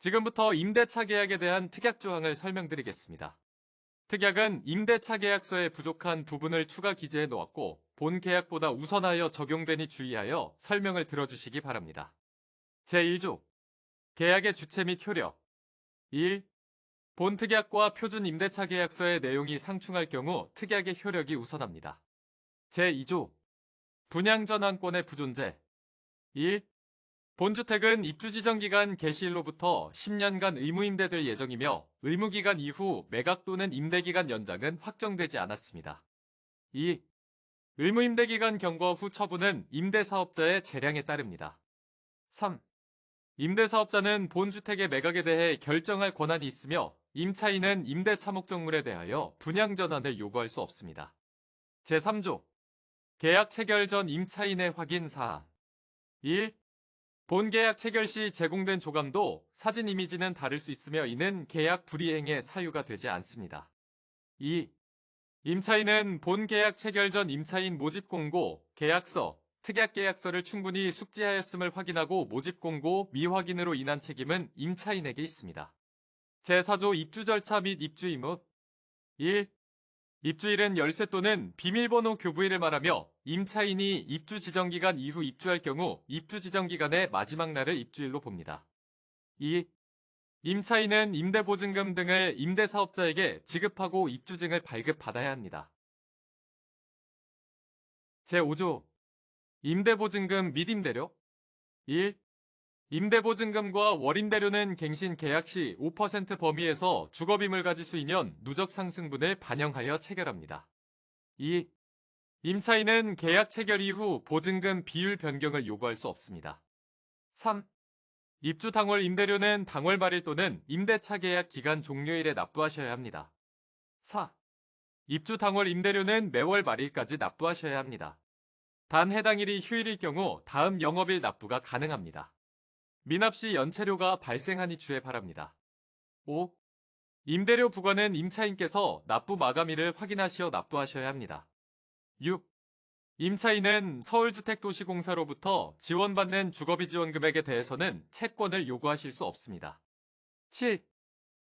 지금부터 임대차 계약에 대한 특약 조항을 설명드리겠습니다. 특약은 임대차 계약서에 부족한 부분을 추가 기재해 놓았고 본 계약보다 우선하여 적용되니 주의하여 설명을 들어주시기 바랍니다. 제1조 계약의 주체 및 효력 1. 본 특약과 표준 임대차 계약서의 내용이 상충할 경우 특약의 효력이 우선합니다. 제2조 분양전환권의 부존재 1. 본주택은 입주지정기간 개시일로부터 10년간 의무임대될 예정이며 의무기간 이후 매각 또는 임대기간 연장은 확정되지 않았습니다. 2. 의무임대기간 경과 후 처분은 임대사업자의 재량에 따릅니다. 3. 임대사업자는 본주택의 매각에 대해 결정할 권한이 있으며 임차인은 임대차 목적물에 대하여 분양전환을 요구할 수 없습니다. 제3조 계약 체결 전 임차인의 확인 사항 1. 본 계약 체결 시 제공된 조감도 사진 이미지는 다를 수 있으며 이는 계약 불이행의 사유가 되지 않습니다. 2. 임차인은 본 계약 체결 전 임차인 모집 공고, 계약서, 특약 계약서를 충분히 숙지하였음을 확인하고 모집 공고 미확인으로 인한 책임은 임차인에게 있습니다. 제4조 입주 절차 및 입주 의무 1. 입주일은 열쇠 또는 비밀번호 교부일을 말하며 임차인이 입주 지정기간 이후 입주할 경우 입주 지정기간의 마지막 날을 입주일로 봅니다. 2. 임차인은 임대보증금 등을 임대사업자에게 지급하고 입주증을 발급받아야 합니다. 제5조 임대보증금 및 임대료 1. 임대보증금과 월임대료는 갱신 계약 시 5% 범위에서 주거비물 가지수 2년 누적 상승분을 반영하여 체결합니다. 2. 임차인은 계약 체결 이후 보증금 비율 변경을 요구할 수 없습니다. 3. 입주 당월 임대료는 당월 말일 또는 임대차 계약 기간 종료일에 납부하셔야 합니다. 4. 입주 당월 임대료는 매월 말일까지 납부하셔야 합니다. 단 해당 일이 휴일일 경우 다음 영업일 납부가 가능합니다. 미납 시 연체료가 발생하니 주의 바랍니다. 5. 임대료 부과는 임차인께서 납부 마감일을 확인하시어 납부하셔야 합니다. 6. 임차인은 서울주택도시공사로부터 지원받는 주거비 지원 금액에 대해서는 채권을 요구하실 수 없습니다. 7.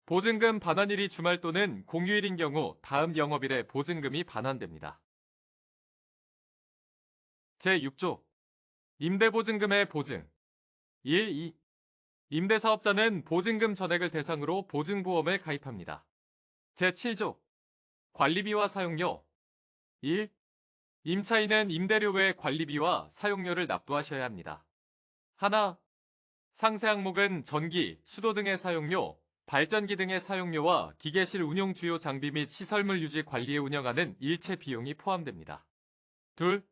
보증금 반환일이 주말 또는 공휴일인 경우 다음 영업일에 보증금이 반환됩니다. 제6조 임대보증금의 보증 1. 2. 임대사업자는 보증금 전액을 대상으로 보증보험을 가입합니다. 제7조 관리비와 사용료 1. 임차인은 임대료 외 관리비와 사용료를 납부하셔야 합니다. 하나. 상세 항목은 전기, 수도 등의 사용료, 발전기 등의 사용료와 기계실 운용 주요 장비 및 시설물 유지 관리에 운영하는 일체 비용이 포함됩니다. 둘.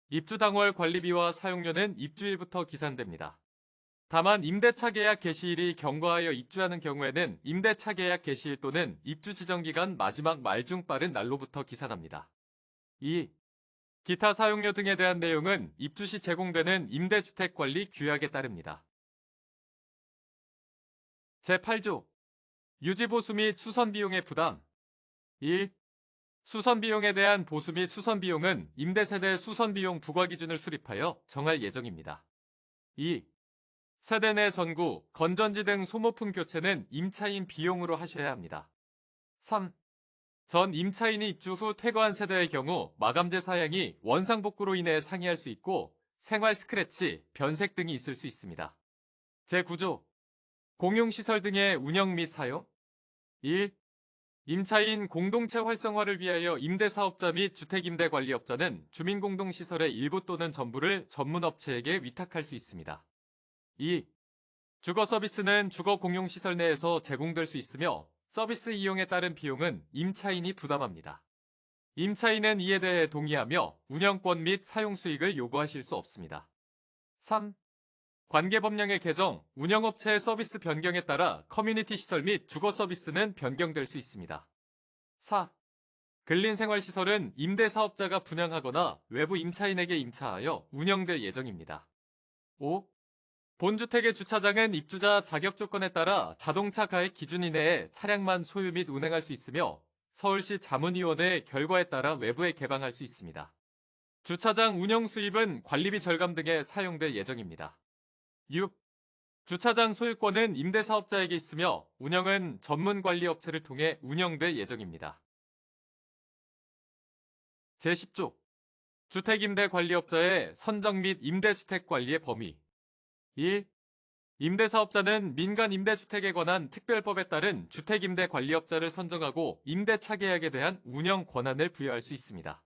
입주 당월 관리비와 사용료는 입주일부터 기산됩니다. 다만 임대차 계약 개시일이 경과하여 입주하는 경우에는 임대차 계약 개시일 또는 입주 지정기간 마지막 말 중 빠른 날로부터 기산합니다. 2. 기타 사용료 등에 대한 내용은 입주 시 제공되는 임대주택관리 규약에 따릅니다. 제8조 유지보수 및 수선비용의 부담 1. 수선비용에 대한 보수 및 수선비용은 임대세대 수선비용 부과기준을 수립하여 정할 예정입니다. 2. 세대 내 전구, 건전지 등 소모품 교체는 임차인 비용으로 하셔야 합니다. 3. 전 임차인이 입주 후 퇴거한 세대의 경우 마감재 사양이 원상복구로 인해 상이할 수 있고 생활 스크래치, 변색 등이 있을 수 있습니다. 제9조 공용시설 등의 운영 및 사용 1. 임차인 공동체 활성화를 위하여 임대사업자 및 주택임대관리업자는 주민공동시설의 일부 또는 전부를 전문업체에게 위탁할 수 있습니다. 2. 주거서비스는 주거공용시설 내에서 제공될 수 있으며 서비스 이용에 따른 비용은 임차인이 부담합니다. 임차인은 이에 대해 동의하며 운영권 및 사용수익을 요구하실 수 없습니다. 3. 관계법령의 개정, 운영업체의 서비스 변경에 따라 커뮤니티 시설 및 주거서비스는 변경될 수 있습니다. 4. 근린생활시설은 임대사업자가 분양하거나 외부 임차인에게 임차하여 운영될 예정입니다. 5. 본주택의 주차장은 입주자 자격 조건에 따라 자동차 가액 기준 이내에 차량만 소유 및 운행할 수 있으며 서울시 자문위원회의 결과에 따라 외부에 개방할 수 있습니다. 주차장 운영 수입은 관리비 절감 등에 사용될 예정입니다. 6. 주차장 소유권은 임대사업자에게 있으며 운영은 전문관리업체를 통해 운영될 예정입니다. 제10조 주택임대관리업자의 선정 및 임대주택관리의 범위 1. 임대사업자는 민간 임대주택에 관한 특별법에 따른 주택임대관리업자를 선정하고 임대차 계약에 대한 운영 권한을 부여할 수 있습니다.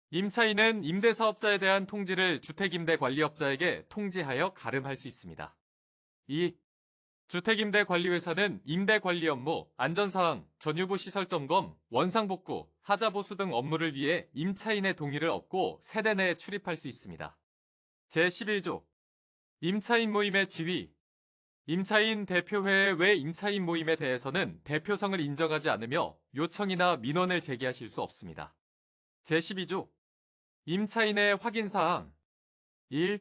임차인은 임대사업자에 대한 통지를 주택임대관리업자에게 통지하여 가름할 수 있습니다. 2. 주택임대관리회사는 임대관리 업무, 안전사항, 전유부 시설 점검, 원상복구, 하자보수 등 업무를 위해 임차인의 동의를 얻고 세대 내에 출입할 수 있습니다. 제11조 임차인 모임의 지위 임차인 대표회의 외 임차인 모임에 대해서는 대표성을 인정하지 않으며 요청이나 민원을 제기하실 수 없습니다. 제12조 임차인의 확인사항 1.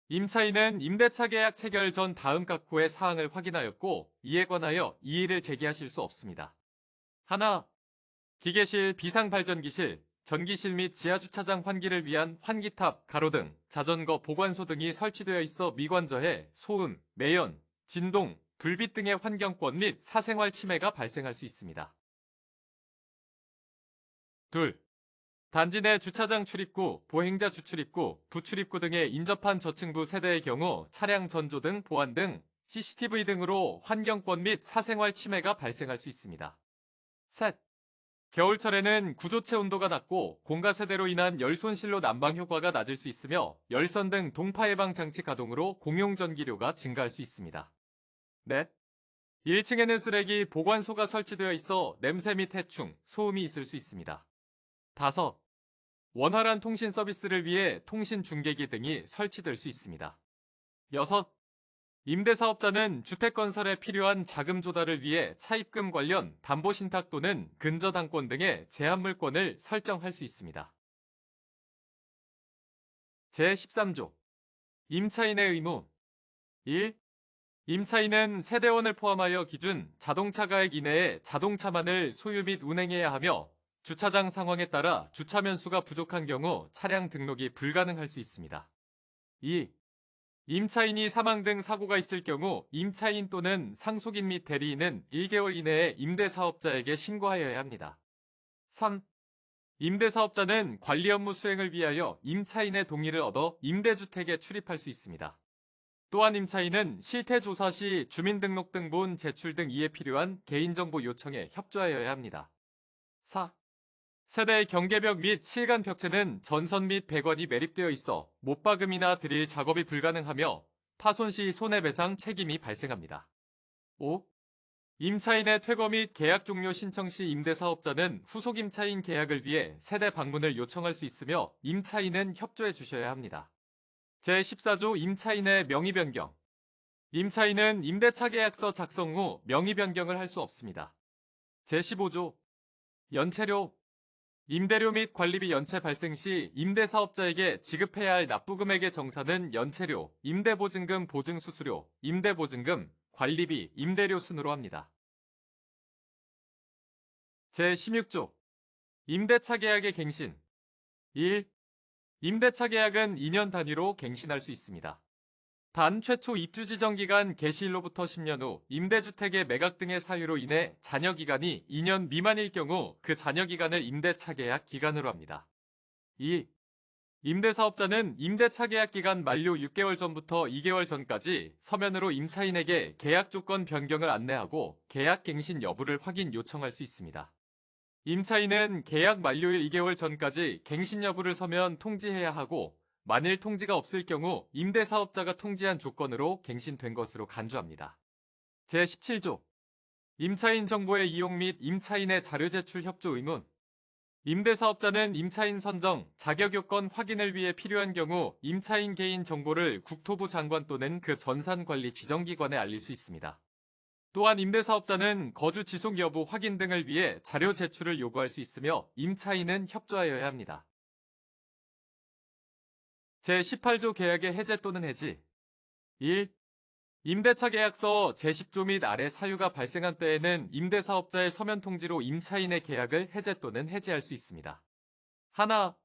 임차인은 임대차 계약 체결 전 다음 각호의 사항을 확인하였고 이에 관하여 이의를 제기하실 수 없습니다. 하나. 기계실, 비상발전기실, 전기실 및 지하주차장 환기를 위한 환기탑, 가로등, 자전거 보관소 등이 설치되어 있어 미관저해, 소음, 매연, 진동, 불빛 등의 환경권 및 사생활 침해가 발생할 수 있습니다. 둘. 단지 내 주차장 출입구, 보행자 주출입구, 부출입구 등에 인접한 저층부 세대의 경우 차량 전조 등 보안 등 CCTV 등으로 환경권 및 사생활 침해가 발생할 수 있습니다. 셋. 겨울철에는 구조체 온도가 낮고 공가 세대로 인한 열 손실로 난방 효과가 낮을 수 있으며 열선 등 동파 예방 장치 가동으로 공용 전기료가 증가할 수 있습니다. 넷. 1층에는 쓰레기 보관소가 설치되어 있어 냄새 및 해충, 소음이 있을 수 있습니다. 5. 원활한 통신 서비스를 위해 통신 중계기 등이 설치될 수 있습니다. 6. 임대사업자는 주택건설에 필요한 자금 조달을 위해 차입금 관련 담보신탁 또는 근저당권 등의 제한물권을 설정할 수 있습니다. 제13조 임차인의 의무 1. 임차인은 세대원을 포함하여 기준 자동차 가액 이내에 자동차만을 소유 및 운행해야 하며 주차장 상황에 따라 주차면 수가 부족한 경우 차량 등록이 불가능할 수 있습니다. 2. 임차인이 사망 등 사고가 있을 경우 임차인 또는 상속인 및 대리인은 1개월 이내에 임대사업자에게 신고하여야 합니다. 3. 임대사업자는 관리 업무 수행을 위하여 임차인의 동의를 얻어 임대주택에 출입할 수 있습니다. 또한 임차인은 실태조사 시 주민등록등본 제출 등 이에 필요한 개인정보 요청에 협조하여야 합니다. 4. 세대의 경계벽 및 실간 벽체는 전선 및 배관이 매립되어 있어 못박음이나 드릴 작업이 불가능하며 파손 시 손해배상 책임이 발생합니다. 5. 임차인의 퇴거 및 계약 종료 신청 시 임대사업자는 후속 임차인 계약을 위해 세대 방문을 요청할 수 있으며 임차인은 협조해 주셔야 합니다. 제14조 임차인의 명의 변경 임차인은 임대차 계약서 작성 후 명의 변경을 할 수 없습니다. 제15조 연체료 임대료 및 관리비 연체 발생 시 임대사업자에게 지급해야 할 납부금액의 정산은 연체료, 임대보증금 보증수수료, 임대보증금, 관리비, 임대료 순으로 합니다. 제16조 임대차 계약의 갱신 1. 임대차 계약은 2년 단위로 갱신할 수 있습니다. 단 최초 입주 지정 기간 개시일로부터 10년 후 임대주택의 매각 등의 사유로 인해 잔여 기간이 2년 미만일 경우 그 잔여 기간을 임대차 계약 기간으로 합니다. 2. 임대사업자는 임대차 계약 기간 만료 6개월 전부터 2개월 전까지 서면으로 임차인에게 계약 조건 변경을 안내하고 계약 갱신 여부를 확인 요청할 수 있습니다. 임차인은 계약 만료일 2개월 전까지 갱신 여부를 서면 통지해야 하고 만일 통지가 없을 경우 임대사업자가 통지한 조건으로 갱신된 것으로 간주합니다. 제17조 임차인 정보의 이용 및 임차인의 자료 제출 협조 의무 임대사업자는 임차인 선정, 자격 요건 확인을 위해 필요한 경우 임차인 개인 정보를 국토부 장관 또는 그 전산관리 지정기관에 알릴 수 있습니다. 또한 임대사업자는 거주 지속 여부 확인 등을 위해 자료 제출을 요구할 수 있으며 임차인은 협조하여야 합니다. 제18조 계약의 해제 또는 해지 1. 임대차 계약서 제10조 및 아래 사유가 발생한 때에는 임대사업자의 서면 통지로 임차인의 계약을 해제 또는 해지할 수 있습니다. 하나.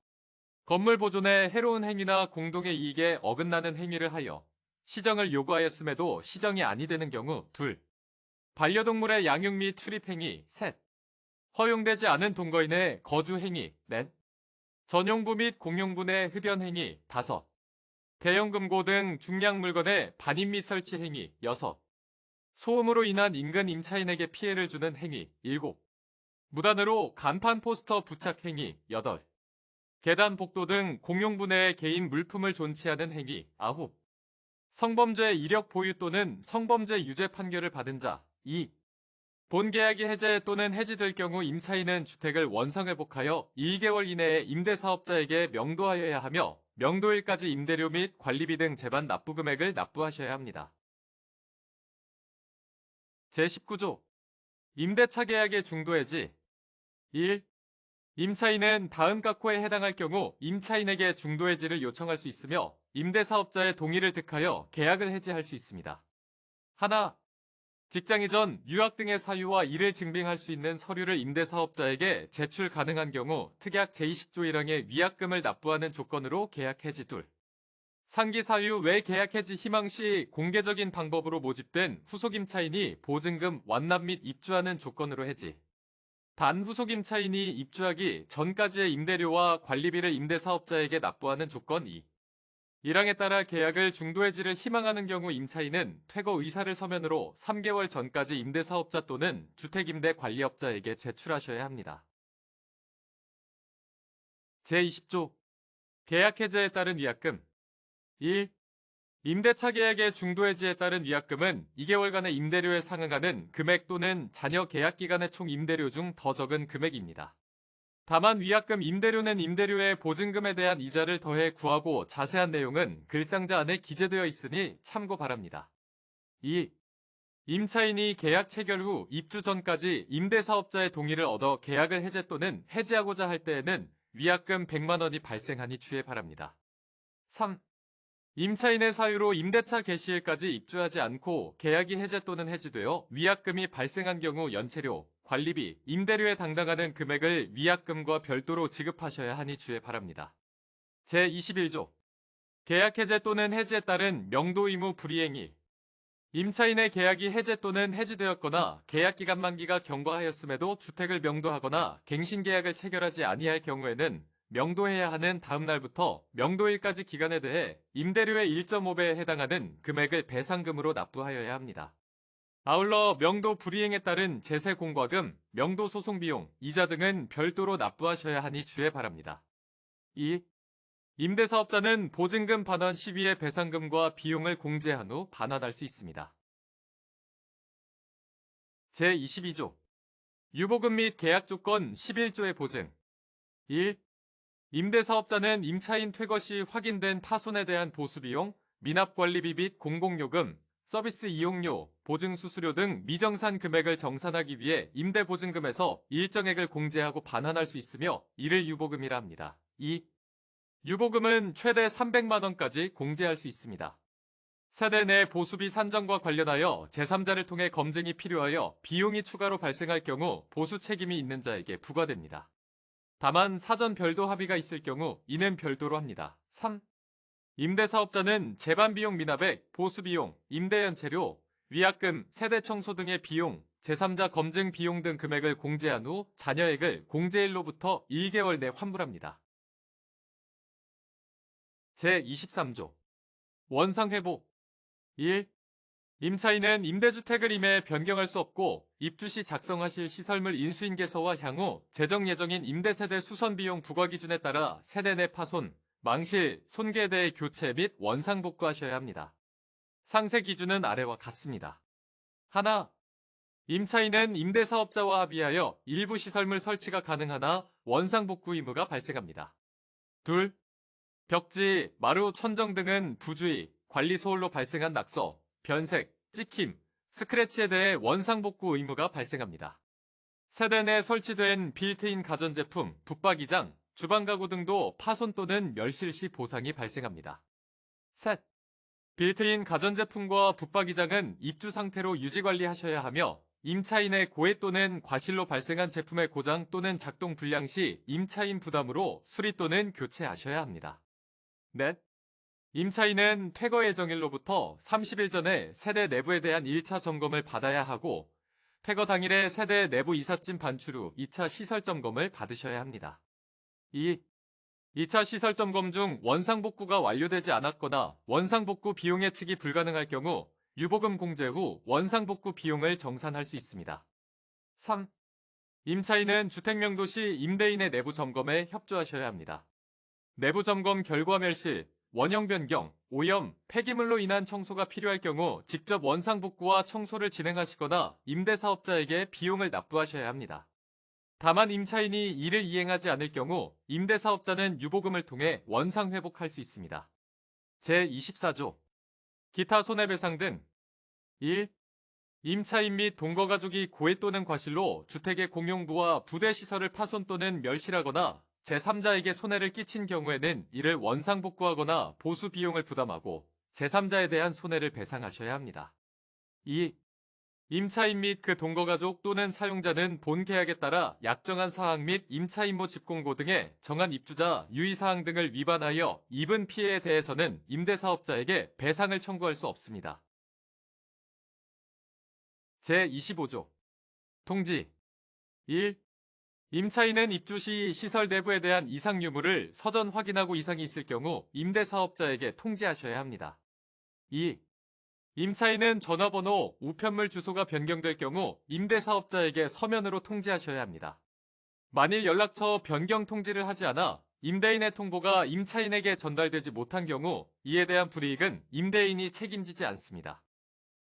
건물 보존에 해로운 행위나 공동의 이익에 어긋나는 행위를 하여 시정을 요구하였음에도 시정이 아니 되는 경우. 둘, 반려동물의 양육 및 출입 행위. 셋, 허용되지 않은 동거인의 거주 행위. 넷, 전용부 및 공용부 내 흡연 행위. 다섯, 대형 금고 등 중량 물건의 반입 및 설치 행위. 여섯, 소음으로 인한 인근 임차인에게 피해를 주는 행위. 일곱, 무단으로 간판 포스터 부착 행위. 여덟, 계단 복도 등 공용부 내에 개인 물품을 존치하는 행위. 아홉, 성범죄 이력 보유 또는 성범죄 유죄 판결을 받은 자. 2. 본 계약이 해제 또는 해지될 경우 임차인은 주택을 원상회복하여 1개월 이내에 임대사업자에게 명도하여야 하며 명도일까지 임대료 및 관리비 등 제반 납부 금액을 납부하셔야 합니다. 제19조 임대차 계약의 중도해지. 1. 임차인은 다음 각호에 해당할 경우 임차인에게 중도해지를 요청할 수 있으며 임대사업자의 동의를 득하여 계약을 해지할 수 있습니다. 하나, 직장 이전, 유학 등의 사유와 이를 증빙할 수 있는 서류를 임대사업자에게 제출 가능한 경우 특약 제20조 1항의 위약금을 납부하는 조건으로 계약 해지. 둘, 상기 사유 외 계약 해지 희망 시 공개적인 방법으로 모집된 후속 임차인이 보증금 완납 및 입주하는 조건으로 해지. 단 후속 임차인이 입주하기 전까지의 임대료와 관리비를 임대사업자에게 납부하는 조건. 2. 1항에 따라 계약을 중도해지를 희망하는 경우 임차인은 퇴거 의사를 서면으로 3개월 전까지 임대사업자 또는 주택임대관리업자에게 제출하셔야 합니다. 제20조 계약 해제에 따른 위약금. 1. 임대차 계약의 중도해지에 따른 위약금은 2개월간의 임대료에 상응하는 금액 또는 잔여 계약 기간의 총 임대료 중 더 적은 금액입니다. 다만 위약금 임대료는 임대료의 보증금에 대한 이자를 더해 구하고 자세한 내용은 글상자 안에 기재되어 있으니 참고 바랍니다. 2. 임차인이 계약 체결 후 입주 전까지 임대사업자의 동의를 얻어 계약을 해제 또는 해지하고자 할 때에는 위약금 100만 원이 발생하니 주의 바랍니다. 3. 임차인의 사유로 임대차 개시일까지 입주하지 않고 계약이 해제 또는 해지되어 위약금이 발생한 경우 연체료, 관리비, 임대료에 해당하는 금액을 위약금과 별도로 지급하셔야 하니 주의 바랍니다. 제21조 계약 해제 또는 해지에 따른 명도 의무 불이행이. 임차인의 계약이 해제 또는 해지되었거나 계약기간 만기가 경과하였음에도 주택을 명도하거나 갱신계약을 체결하지 아니할 경우에는 명도해야 하는 다음 날부터 명도일까지 기간에 대해 임대료의 1.5배에 해당하는 금액을 배상금으로 납부하여야 합니다. 아울러 명도 불이행에 따른 제세 공과금, 명도 소송 비용, 이자 등은 별도로 납부하셔야 하니 주의 바랍니다. 2. 임대사업자는 보증금 반환 시비의 배상금과 비용을 공제한 후 반환할 수 있습니다. 제22조 유보금 및 계약 조건 11조의 보증. 1. 임대사업자는 임차인 퇴거 시 확인된 파손에 대한 보수비용, 미납관리비 및 공공요금, 서비스 이용료, 보증수수료 등 미정산 금액을 정산하기 위해 임대보증금에서 일정액을 공제하고 반환할 수 있으며 이를 유보금이라 합니다. 2. 유보금은 최대 300만 원까지 공제할 수 있습니다. 세대 내 보수비 산정과 관련하여 제3자를 통해 검증이 필요하여 비용이 추가로 발생할 경우 보수 책임이 있는 자에게 부과됩니다. 다만 사전 별도 합의가 있을 경우 이는 별도로 합니다. 3. 임대사업자는 제반비용 미납액, 보수비용, 임대연체료, 위약금, 세대청소 등의 비용, 제3자 검증 비용 등 금액을 공제한 후 잔여액을 공제일로부터 1개월 내 환불합니다. 제23조 원상회복. 1. 임차인은 임대주택을 임해 변경할 수 없고 입주 시 작성하실 시설물 인수인계서와 향후 재정 예정인 임대세대 수선비용 부과 기준에 따라 세대 내 파손, 망실, 손괴에 대해 교체 및 원상복구하셔야 합니다. 상세 기준은 아래와 같습니다. 하나, 임차인은 임대사업자와 합의하여 일부 시설물 설치가 가능하나 원상복구 의무가 발생합니다. 둘, 벽지, 마루, 천정 등은 부주의, 관리 소홀로 발생한 낙서, 변색, 찍힘, 스크래치에 대해 원상복구 의무가 발생합니다. 세대 내 설치된 빌트인 가전제품, 붙박이장, 주방가구 등도 파손 또는 멸실 시 보상이 발생합니다. 셋. 빌트인 가전제품과 붙박이장은 입주 상태로 유지관리하셔야 하며 임차인의 고해 또는 과실로 발생한 제품의 고장 또는 작동 불량 시 임차인 부담으로 수리 또는 교체하셔야 합니다. 넷. 임차인은 퇴거 예정일로부터 30일 전에 세대 내부에 대한 1차 점검을 받아야 하고 퇴거 당일에 세대 내부 이삿짐 반출 후 2차 시설 점검을 받으셔야 합니다. 2차 시설 점검 중 원상복구가 완료되지 않았거나 원상복구 비용 예측이 불가능할 경우 유보금 공제 후 원상복구 비용을 정산할 수 있습니다. 3. 임차인은 주택명도 시 임대인의 내부 점검에 협조하셔야 합니다. 내부 점검 결과 멸실, 원형 변경, 오염, 폐기물로 인한 청소가 필요할 경우 직접 원상복구와 청소를 진행하시거나 임대사업자에게 비용을 납부하셔야 합니다. 다만 임차인이 이를 이행하지 않을 경우 임대사업자는 유보금을 통해 원상회복할 수 있습니다. 제24조 기타 손해배상 등 1. 임차인 및 동거가족이 고의 또는 과실로 주택의 공용부와 부대시설을 파손 또는 멸실하거나 제3자에게 손해를 끼친 경우에는 이를 원상복구하거나 보수 비용을 부담하고 제3자에 대한 손해를 배상하셔야 합니다. 2. 임차인 및 그 동거가족 또는 사용자는 본 계약에 따라 약정한 사항 및 임차임모 집공고 등의 정한 입주자 유의사항 등을 위반하여 입은 피해에 대해서는 임대사업자에게 배상을 청구할 수 없습니다. 제25조 통지 1. 임차인은 입주 시 시설 내부에 대한 이상 유무를 서전 확인하고 이상이 있을 경우 임대사업자에게 통지하셔야 합니다. 2. 임차인은 전화번호, 우편물 주소가 변경될 경우 임대사업자에게 서면으로 통지하셔야 합니다. 만일 연락처 변경 통지를 하지 않아 임대인의 통보가 임차인에게 전달되지 못한 경우 이에 대한 불이익은 임대인이 책임지지 않습니다.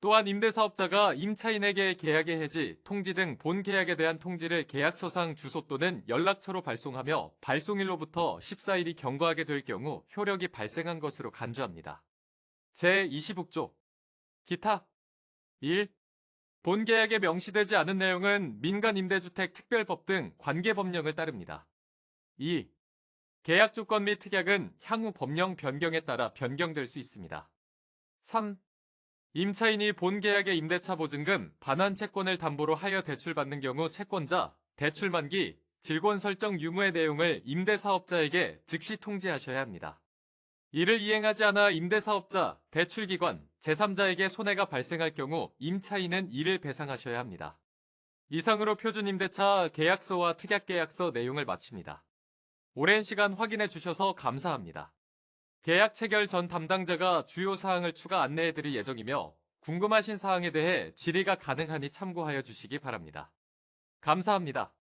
또한 임대사업자가 임차인에게 계약의 해지, 통지 등 본 계약에 대한 통지를 계약서상 주소 또는 연락처로 발송하며 발송일로부터 14일이 경과하게 될 경우 효력이 발생한 것으로 간주합니다. 제26조 기타 1. 본 계약에 명시되지 않은 내용은 민간임대주택 특별법 등 관계법령을 따릅니다. 2. 계약 조건 및 특약은 향후 법령 변경에 따라 변경될 수 있습니다. 3. 임차인이 본 계약의 임대차 보증금, 반환 채권을 담보로 하여 대출받는 경우 채권자, 대출 만기, 질권 설정 유무의 내용을 임대사업자에게 즉시 통지하셔야 합니다. 이를 이행하지 않아 임대사업자, 대출기관, 제3자에게 손해가 발생할 경우 임차인은 이를 배상하셔야 합니다. 이상으로 표준임대차 계약서와 특약계약서 내용을 마칩니다. 오랜 시간 확인해 주셔서 감사합니다. 계약 체결 전 담당자가 주요 사항을 추가 안내해 드릴 예정이며 궁금하신 사항에 대해 질의가 가능하니 참고하여 주시기 바랍니다. 감사합니다.